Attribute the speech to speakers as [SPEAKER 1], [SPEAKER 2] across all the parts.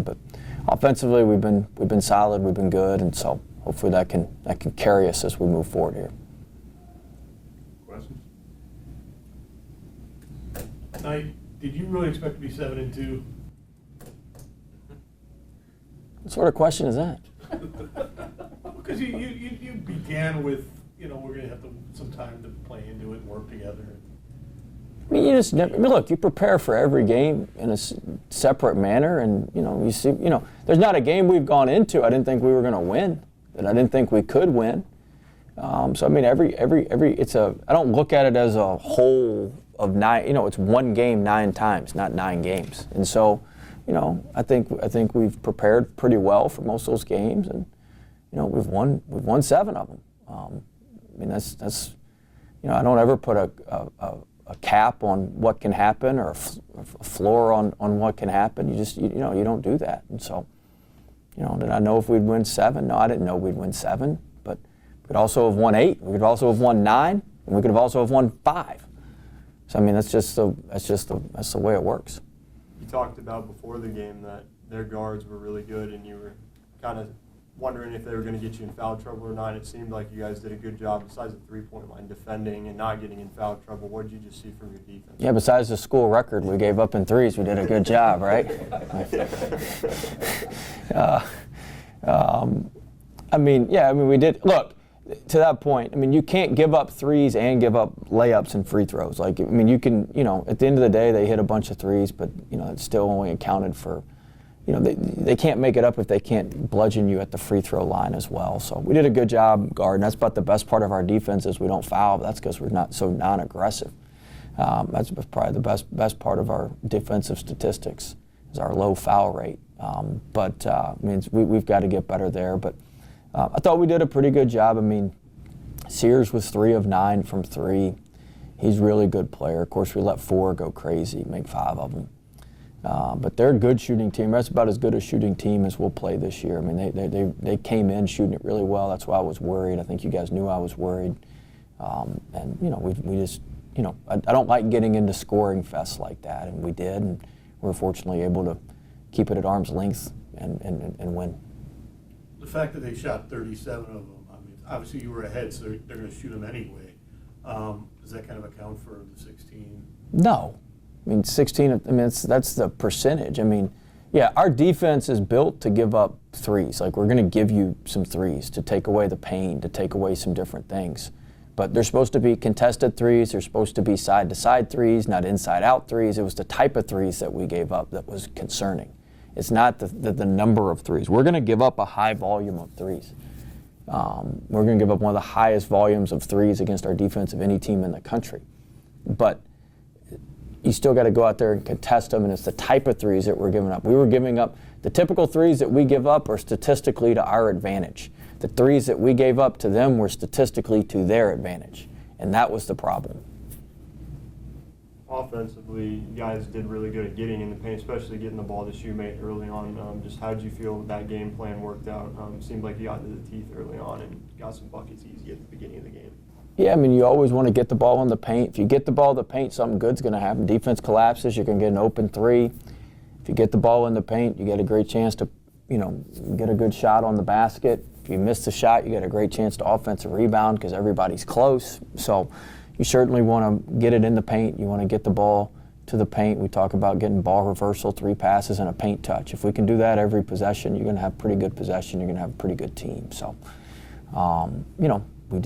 [SPEAKER 1] But offensively, we've been solid, we've been good, and so hopefully that can carry us as we move forward here.
[SPEAKER 2] Questions? Knight, did you really expect to be 7-2?
[SPEAKER 1] What sort of question is that?
[SPEAKER 2] Because you began with, we're going to have some time to play into it and work together.
[SPEAKER 1] I mean, you just never, look, you prepare for every game in a separate manner, and you see, there's not a game we've gone into I didn't think we were going to win, that I didn't think we could win. So I mean, I don't look at it as a whole of 9. It's one game 9 times, not 9 games, and so. I think we've prepared pretty well for most of those games, and we've won 7 of them. I mean that's I don't ever put a cap on what can happen or a floor on what can happen. You just you don't do that, and so did I know if we'd win 7? No, I didn't know we'd win 7, but we could also have won 8. We could also have won 9, and we could have also have won 5. So I mean that's the way it works.
[SPEAKER 3] You talked about before the game that their guards were really good, and you were kind of wondering if they were going to get you in foul trouble or not. It seemed like you guys did a good job, besides the three-point line, defending and not getting in foul trouble. What did you just see from your defense? Yeah,
[SPEAKER 1] besides the school record we gave up in threes, we did a good job, right? We did. Look, to that point, I mean, you can't give up threes and give up layups and free throws. Like, I mean, you can, at the end of the day, they hit a bunch of threes, but, it's still only accounted for, they can't make it up if they can't bludgeon you at the free throw line as well. So we did a good job guarding. That's about the best part of our defense is we don't foul. But that's because we're not so non-aggressive. That's probably the best part of our defensive statistics is our low foul rate. We've got to get better there. But I thought we did a pretty good job. I mean, Sears was 3 of 9 from 3. He's a really good player. Of course, we let 4 go crazy, make 5 of them. But they're a good shooting team. That's about as good a shooting team as we'll play this year. I mean, they came in shooting it really well. That's why I was worried. I think you guys knew I was worried. We just, I don't like getting into scoring fests like that, and we did, and we were fortunately able to keep it at arm's length and win.
[SPEAKER 2] The fact that they shot 37 of them, I mean, obviously you were ahead, so they're going to shoot them anyway. Does that kind of account for the 16?
[SPEAKER 1] No. I mean, 16, that's the percentage. I mean, yeah, our defense is built to give up threes. Like, we're going to give you some threes to take away the pain, to take away some different things. But they're supposed to be contested threes. They're supposed to be side-to-side threes, not inside-out threes. It was the type of threes that we gave up that was concerning. It's not the number of threes. We're going to give up a high volume of threes. We're going to give up one of the highest volumes of threes against our defense of any team in the country. But you still got to go out there and contest them, and it's the type of threes that we're giving up. We were giving up the typical threes that we give up are statistically to our advantage. The threes that we gave up to them were statistically to their advantage, and that was the problem.
[SPEAKER 3] Offensively, you guys did really good at getting in the paint, especially getting the ball to shoemate early on. Just how did you feel that game plan worked out? Seemed like you got into the teeth early on and got some buckets easy at the beginning of the game.
[SPEAKER 1] Yeah, I mean, you always want to get the ball in the paint. If you get the ball in the paint, something good's going to happen. Defense collapses, you're going to get an open 3. If you get the ball in the paint, you get a great chance to, get a good shot on the basket. If you miss the shot, you get a great chance to offensive rebound because everybody's close. So you certainly want to get it in the paint. You want to get the ball to the paint. We talk about getting ball reversal, 3 passes, and a paint touch. If we can do that every possession, you're going to have pretty good possession. You're going to have a pretty good team. So, we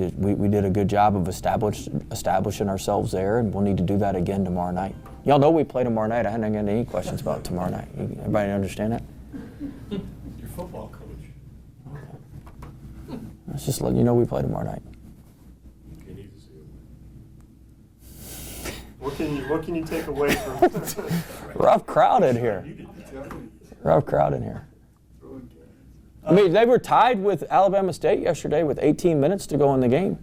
[SPEAKER 1] did a good job of establishing ourselves there, and we'll need to do that again tomorrow night. Y'all know we play tomorrow night. I haven't got any questions about tomorrow night. Everybody understand that?
[SPEAKER 2] Your football coach.
[SPEAKER 1] Let's just let you know we play tomorrow night.
[SPEAKER 2] Okay, need to see it.
[SPEAKER 3] What can you take away from?
[SPEAKER 1] Rough crowd in here. Rough crowd in here. I mean, they were tied with Alabama State yesterday with 18 minutes to go in the game.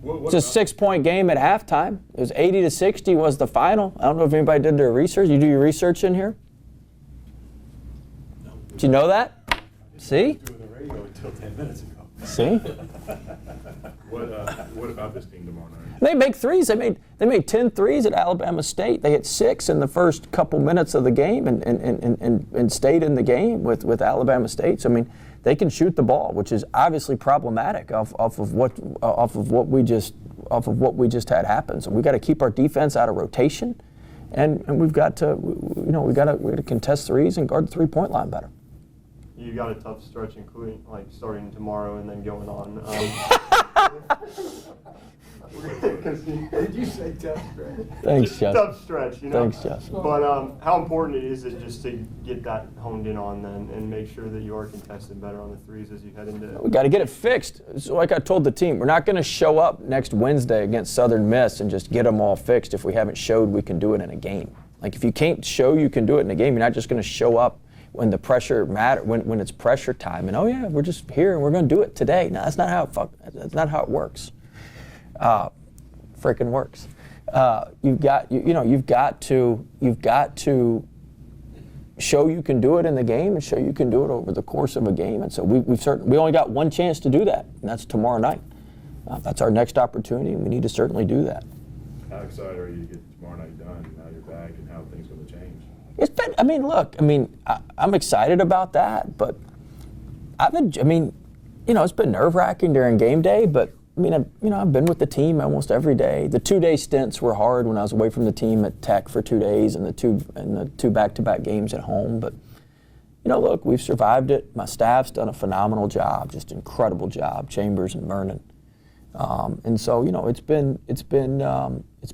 [SPEAKER 1] It's a 6-point game at halftime. It was 80-60 was the final. I don't know if anybody did their research. You do your research in here? No. Did you know that? See?
[SPEAKER 2] Doing the radio until 10 minutes ago.
[SPEAKER 1] See?
[SPEAKER 4] What about this team tomorrow night?
[SPEAKER 1] They make threes. They made 10 threes at Alabama State. They hit 6 in the first couple minutes of the game and stayed in the game with Alabama State. So, I mean, they can shoot the ball, which is obviously problematic off of what we just had happen. So we got to keep our defense out of rotation, and we've got to we got to contest threes and guard the 3-point line better.
[SPEAKER 3] You got a tough stretch, including like starting tomorrow and then going on.
[SPEAKER 5] Did you say tough stretch?
[SPEAKER 1] Thanks, Justin.
[SPEAKER 3] Tough stretch, you know.
[SPEAKER 1] Thanks, Justin.
[SPEAKER 3] But how important is it just to get that honed in on then and make sure that you are contested better on the threes as you head into?
[SPEAKER 1] We got to get it fixed. So like I told the team, we're not going to show up next Wednesday against Southern Miss and just get them all fixed if we haven't showed we can do it in a game. Like if you can't show you can do it in a game, you're not just going to show up when the pressure when it's pressure time and we're just here and we're going to do it today. No, that's not how it works. Freaking works. You've got to show you can do it in the game and show you can do it over the course of a game. And so we only got one chance to do that, and that's tomorrow night. That's our next opportunity, and we need to certainly do that.
[SPEAKER 4] How excited are you to get tomorrow night done? Now you're back, and how things going to change?
[SPEAKER 1] It's been. I'm excited about that, but it's been nerve-wracking during game day. But I've been with the team almost every day. The 2-day stints were hard when I was away from the team at Tech for 2 days, and the two back-to-back games at home. But look, we've survived it. My staff's done a phenomenal job, just incredible job. Chambers and Vernon, and so it's been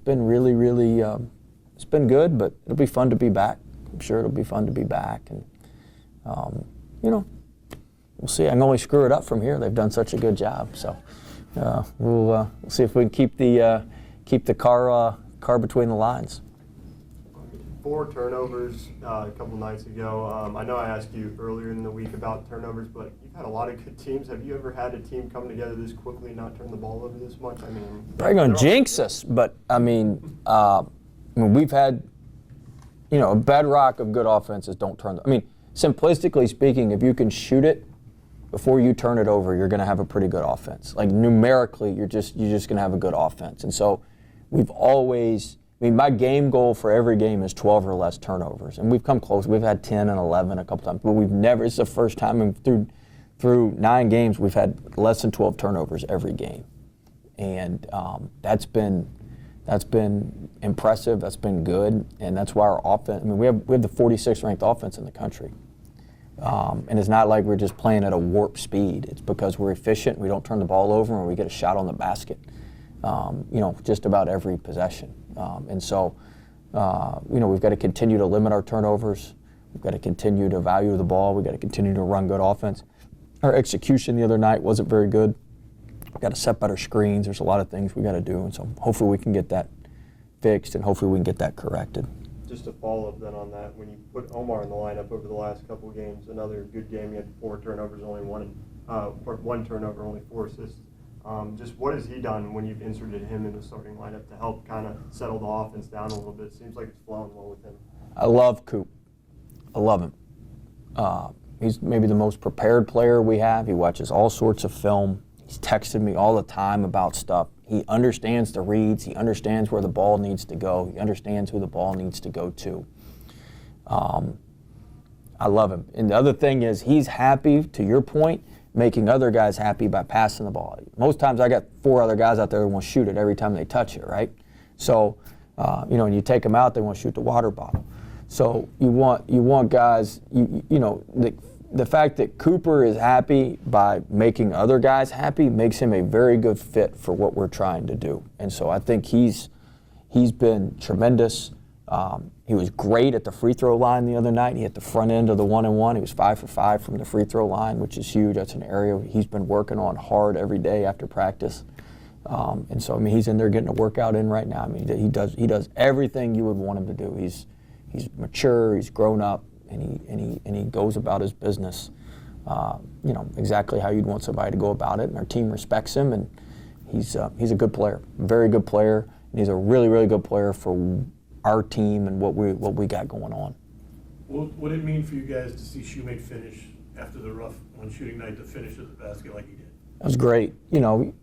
[SPEAKER 1] really, really. It's been good, but it'll be fun to be back. I'm sure it'll be fun to be back, and we'll see. I can only screw it up from here. They've done such a good job, so we'll see if we can keep the car between the lines.
[SPEAKER 3] 4 turnovers a couple nights ago. I know I asked you earlier in the week about turnovers, but you've had a lot of good teams. Have you ever had a team come together this quickly and not turn the ball over this much?
[SPEAKER 1] Probably going to jinx us, but we've had, a bedrock of good offenses don't turn. Simplistically speaking, if you can shoot it before you turn it over, you're going to have a pretty good offense. Like numerically, you're just going to have a good offense. And so we've always, my game goal for every game is 12 or less turnovers. And we've come close. We've had 10 and 11 a couple times, but we've never, it's the first time through 9 games, we've had less than 12 turnovers every game. And that's been impressive. That's been good, and that's why our offense. We have the 46th ranked offense in the country, and it's not like we're just playing at a warp speed. It's because we're efficient. We don't turn the ball over, and we get a shot on the basket. Just about every possession, and so we've got to continue to limit our turnovers. We've got to continue to value the ball. We've got to continue to run good offense. Our execution the other night wasn't very good. We've got to set better screens. There's a lot of things we got to do, and so hopefully we can get that fixed, and hopefully we can get that corrected.
[SPEAKER 3] Just to follow up then on that, when you put Omar in the lineup over the last couple of games, another good game. You had 4 turnovers, only 1 turnover, only 4 assists. Just what has he done when you've inserted him in the starting lineup to help kind of settle the offense down a little bit? Seems like it's flowing well with him.
[SPEAKER 1] I love Coop. I love him. He's maybe the most prepared player we have. He watches all sorts of film. He's texted me all the time about stuff. He understands the reads. He understands where the ball needs to go. He understands who the ball needs to go to. I love him. And the other thing is he's happy, to your point, making other guys happy by passing the ball. Most times I got 4 other guys out there who want to shoot it every time they touch it, right? So, when you take them out, they want to shoot the water bottle. So you want guys, the fact that Cooper is happy by making other guys happy makes him a very good fit for what we're trying to do. And so I think he's been tremendous. He was great at the free throw line the other night. He hit the front end of the 1-and-1. He was 5 for 5 from the free throw line, which is huge. That's an area he's been working on hard every day after practice. And so he's in there getting a workout in right now. He does everything you would want him to do. He's mature. He's grown up. And he goes about his business, exactly how you'd want somebody to go about it. And our team respects him, and he's a good player, very good player, and he's a really, really good player for our team and what we got going on.
[SPEAKER 2] What did it mean for you guys to see Shoemake finish after the rough one shooting night to finish at the basket like he did?
[SPEAKER 1] It was great. You know,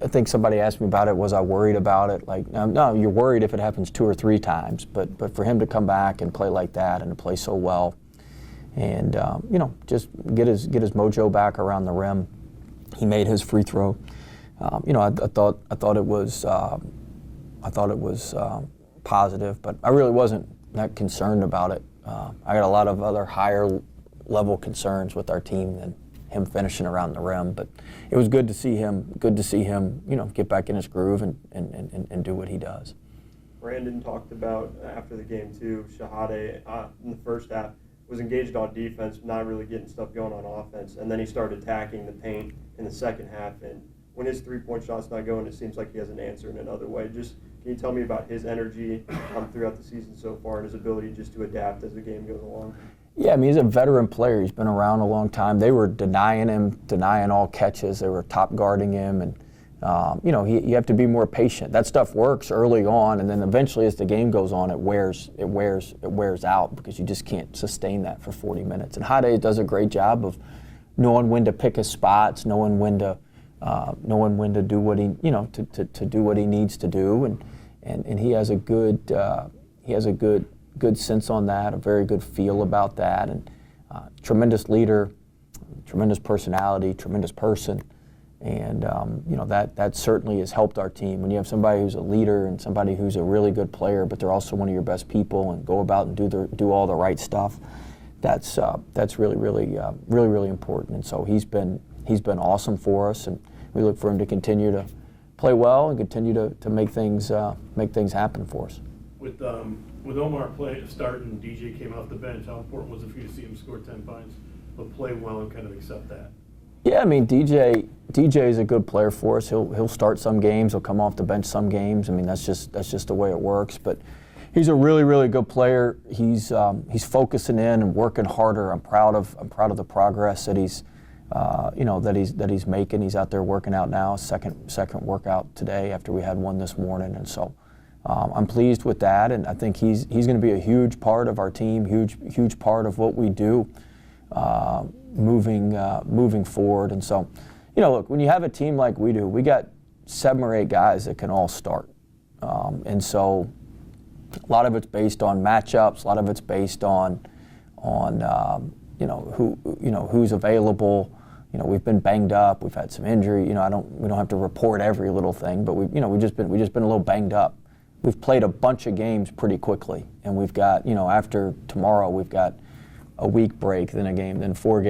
[SPEAKER 1] I think somebody asked me about it. Was I worried about it? Like, no, you're worried if it happens 2 or 3 times. But for him to come back and play like that and to play so well, and you know, just get his mojo back around the rim. He made his free throw. You know, I thought it was positive, but I really wasn't that concerned about it. I got a lot of other higher level concerns with our team than him finishing around the rim. But it was good to see him. Good to see him, you know, get back in his groove and do what he does.
[SPEAKER 3] Brandon talked about after the game too. Shahade in the first half was engaged on defense, not really getting stuff going on offense, and then he started attacking the paint in the second half. And when his three-point shot's not going, it seems like he has an answer in another way. Just can you tell me about his energy throughout the season so far and his ability just to adapt as the game goes along?
[SPEAKER 1] Yeah, I mean, he's a veteran player. He's been around a long time. They were denying him, denying all catches. They were top guarding him, and you know, you have to be more patient. That stuff works early on, and then eventually, as the game goes on, it wears out because you just can't sustain that for 40 minutes. And Hade does a great job of knowing when to pick his spots, knowing when to do what he, you know, to do what he needs to do, and he has a good good sense on that, a very good feel about that, and tremendous leader, tremendous personality, tremendous person, and you know, that certainly has helped our team. When you have somebody who's a leader and somebody who's a really good player, but they're also one of your best people and go about and do all the right stuff, that's really important. And so he's been awesome for us, and we look for him to continue to play well and continue to make things happen for us.
[SPEAKER 2] With Omar starting, DJ came off the bench. How important was it for you to see him score 10 points, but play well and kind of accept that?
[SPEAKER 1] Yeah, I mean, DJ is a good player for us. He'll start some games. He'll come off the bench some games. I mean, that's just the way it works. But he's a really good player. He's focusing in and working harder. I'm proud of the progress that he's that he's making. He's out there working out now. Second workout today after we had one this morning, and so. I'm pleased with that, and I think he's going to be a huge part of our team, huge part of what we do moving forward. And so, you know, look, when you have a team like we do, we got 7 or 8 guys that can all start, and so a lot of it's based on matchups, a lot of it's based on who's available. You know, we've been banged up, we've had some injury. You know, we don't have to report every little thing, but we've just been a little banged up. We've played a bunch of games pretty quickly, and we've got, you know, after tomorrow, we've got a week break, then a game, then 4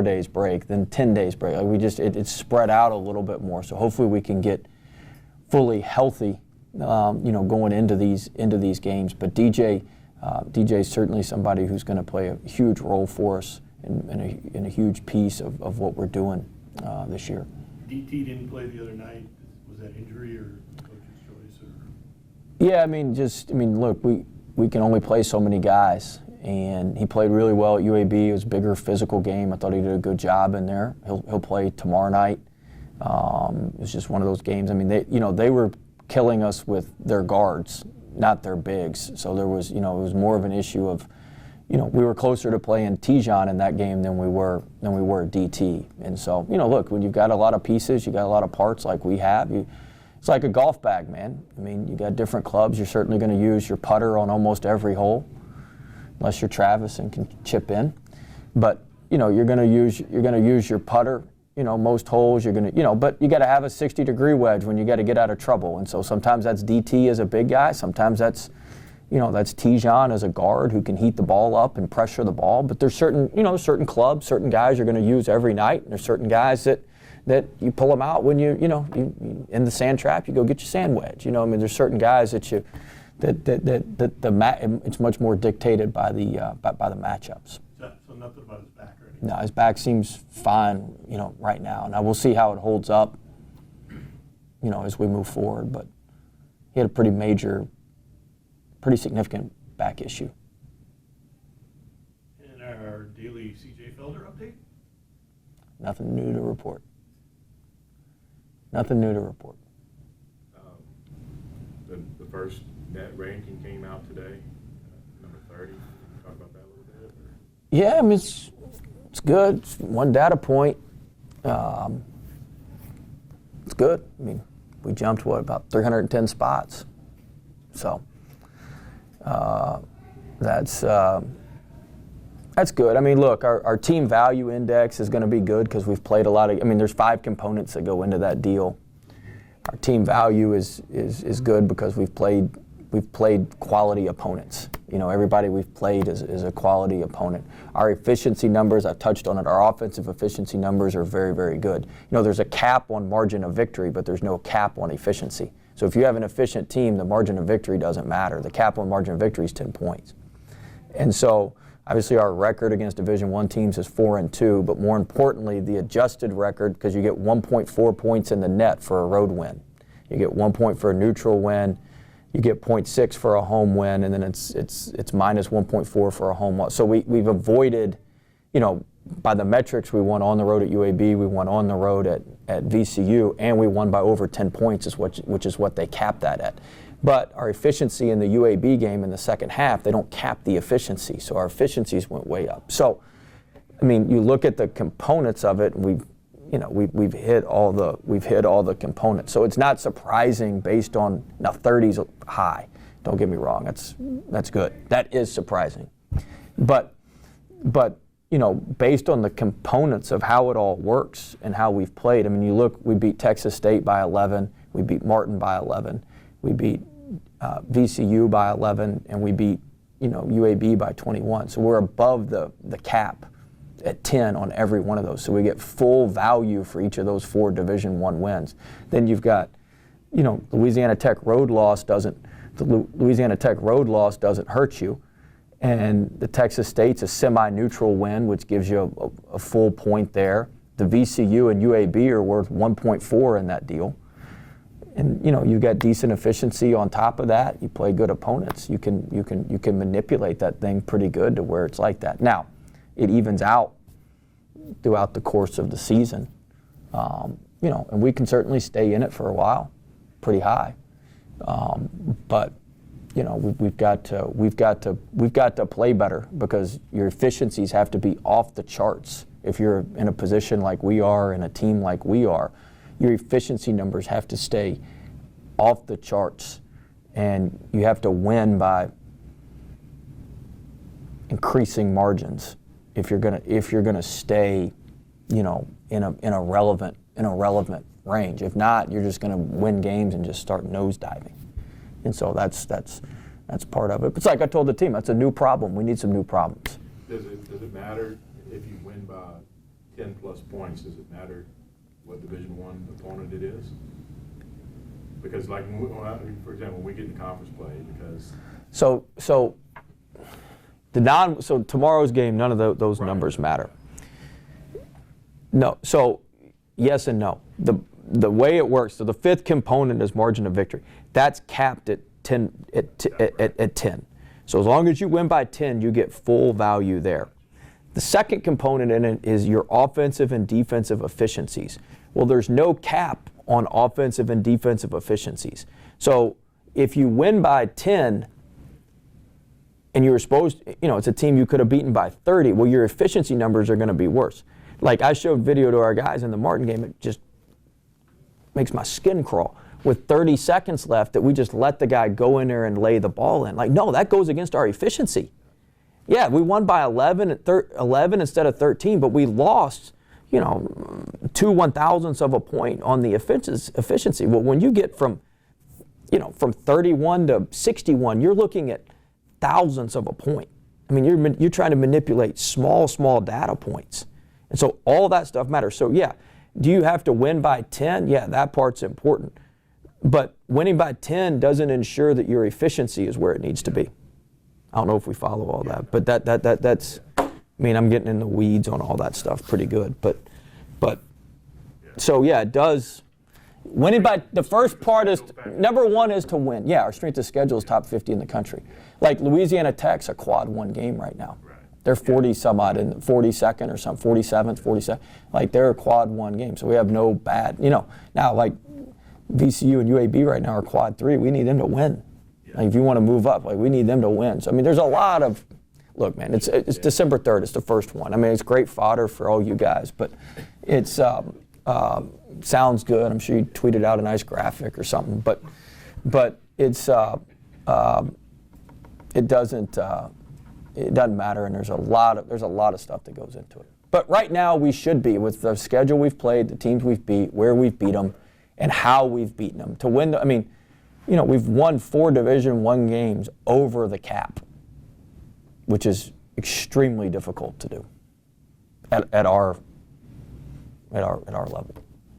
[SPEAKER 1] days break, then 10 days break. Like it's spread out a little bit more. So hopefully we can get fully healthy, you know, going into these games. But DJ is certainly somebody who's going to play a huge role for us and a huge piece of what we're doing this year.
[SPEAKER 2] DT didn't play the other night. Was that injury or coach's choice? Or?
[SPEAKER 1] Yeah, I mean, look, we can only play so many guys, and he played really well at UAB. It was a bigger physical game. I thought he did a good job in there. He'll play tomorrow night. It was just one of those games. I mean, they were killing us with their guards, not their bigs. So there was, it was more of an issue of, we were closer to playing Tijon in that game than we were DT. And so, look, when you've got a lot of pieces, you got a lot of parts like we have, it's like a golf bag, man. I mean, you got different clubs. You're certainly going to use your putter on almost every hole, unless you're Travis and can chip in. But you're going to use your putter. Most holes you're going to, but you got to have a 60-degree wedge when you got to get out of trouble. And so sometimes that's DT as a big guy. Sometimes that's Tijon as a guard who can heat the ball up and pressure the ball. But there's certain clubs, certain guys you're going to use every night. And there's certain guys that you pull them out when you in the sand trap, you go get your sand wedge. There's certain guys that it's much more dictated by the matchups.
[SPEAKER 2] So nothing about his back or anything?
[SPEAKER 1] No, his back seems fine, right now. Now we'll see how it holds up, as we move forward. But he had a pretty significant back issue.
[SPEAKER 2] And our daily CJ Felder update?
[SPEAKER 1] Nothing new to report. Nothing new to report.
[SPEAKER 4] The first net ranking came out today, number 30. Can you talk about that a little bit? Or?
[SPEAKER 1] Yeah, I mean, it's good. It's one data point. it's good. I mean, we jumped, about 310 spots. So that's good. I mean, look, our team value index is going to be good because we've played a lot of, I mean, there's 5 components that go into that deal. Our team value is good because we've played quality opponents. You know, everybody we've played is a quality opponent. Our efficiency numbers, I've touched on it, our offensive efficiency numbers are very, very good. You know, there's a cap on margin of victory, but there's no cap on efficiency. So if you have an efficient team, the margin of victory doesn't matter. The cap on margin of victory is 10 points. And so, obviously, our record against Division I teams is 4-2, but more importantly, the adjusted record, because you get 1.4 points in the net for a road win. You get 1 point for a neutral win. You get 0.6 for a home win, and then it's minus 1.4 for a home loss. So we've avoided, you know, by the metrics, we won on the road at UAB, we won on the road at VCU, and we won by over 10 points, which is what they capped that at. But our efficiency in the UAB game in the second half, they don't cap the efficiency, so our efficiencies went way up. So, I mean, you look at the components of it, and we've hit all the components. So it's not surprising based on, now 30's high. Don't get me wrong, that's good. That is surprising. But you know, based on the components of how it all works and how we've played, I mean, you look, we beat Texas State by 11, we beat Martin by 11, we beat VCU by 11, and we beat, you know, UAB by 21. So we're above the cap at 10 on every one of those. So we get full value for each of those 4 Division I wins. Then you've got, you know, Louisiana Tech road loss doesn't hurt you. And the Texas State's a semi-neutral win, which gives you a full point there. The VCU and UAB are worth 1.4 in that deal. And you know, you got decent efficiency on top of that. You play good opponents. You can manipulate that thing pretty good to where it's like that. Now, it evens out throughout the course of the season. You know, and we can certainly stay in it for a while, pretty high. But you know, we've got to play better because your efficiencies have to be off the charts. If you're in a position like we are, in a team like we are, your efficiency numbers have to stay off the charts, and you have to win by increasing margins if you're gonna stay, you know, in a relevant range. If not, you're just gonna win games and just start nosediving. And so that's part of it. But it's like I told the team, that's a new problem. We need some new problems.
[SPEAKER 4] Does it matter if you win by 10 plus points? Does it matter what Division I opponent it is? Because, like, for example, when we get in conference play, because
[SPEAKER 1] so tomorrow's game, none of those numbers matter. No. So yes and no. The way it works. So the 5th component is margin of victory. That's capped at 10. At 10. So as long as you win by 10, you get full value there. The second component in it is your offensive and defensive efficiencies. Well, there's no cap on offensive and defensive efficiencies. So if you win by 10 and you're supposed, you know, it's a team you could have beaten by 30, well, your efficiency numbers are going to be worse. Like I showed video to our guys in the Martin game, it just makes my skin crawl. With 30 seconds left, that we just let the guy go in there and lay the ball in. Like, no, that goes against our efficiency. Yeah, we won by 11 instead of 13, but we lost, you know, 2 1/1000ths of a point on the efficiency. Well, when you get from 31 to 61, you're looking at thousandths of a point. I mean, you're trying to manipulate small data points. And so all that stuff matters. So yeah, do you have to win by 10? Yeah, that part's important. But winning by 10 doesn't ensure that your efficiency is where it needs to be. I don't know if we follow all that, but that's, I mean, I'm getting in the weeds on all that stuff pretty good. But so yeah, it does. Winning by, the first part is, number one is to win. Yeah, our strength of schedule is top 50 in the country. Like Louisiana Tech's a quad 1 game right now. They're 40 some odd in 42nd or something, 47th, 47th. Like they're a quad 1 game. So we have no bad, you know, now like VCU and UAB right now are quad 3. We need them to win. Like if you want to move up, like we need them to win. So I mean, there's a lot of, look, man, it's December 3rd. It's the first one. I mean, it's great fodder for all you guys, but it's sounds good. I'm sure you tweeted out a nice graphic or something, but it's it doesn't matter, and there's a lot of stuff that goes into it. But right now we should be, with the schedule we've played, the teams we've beat, where we've beat them, and how we've beaten them to win. I mean, we've won 4 Division I games over the cap, which is extremely difficult to do at our level.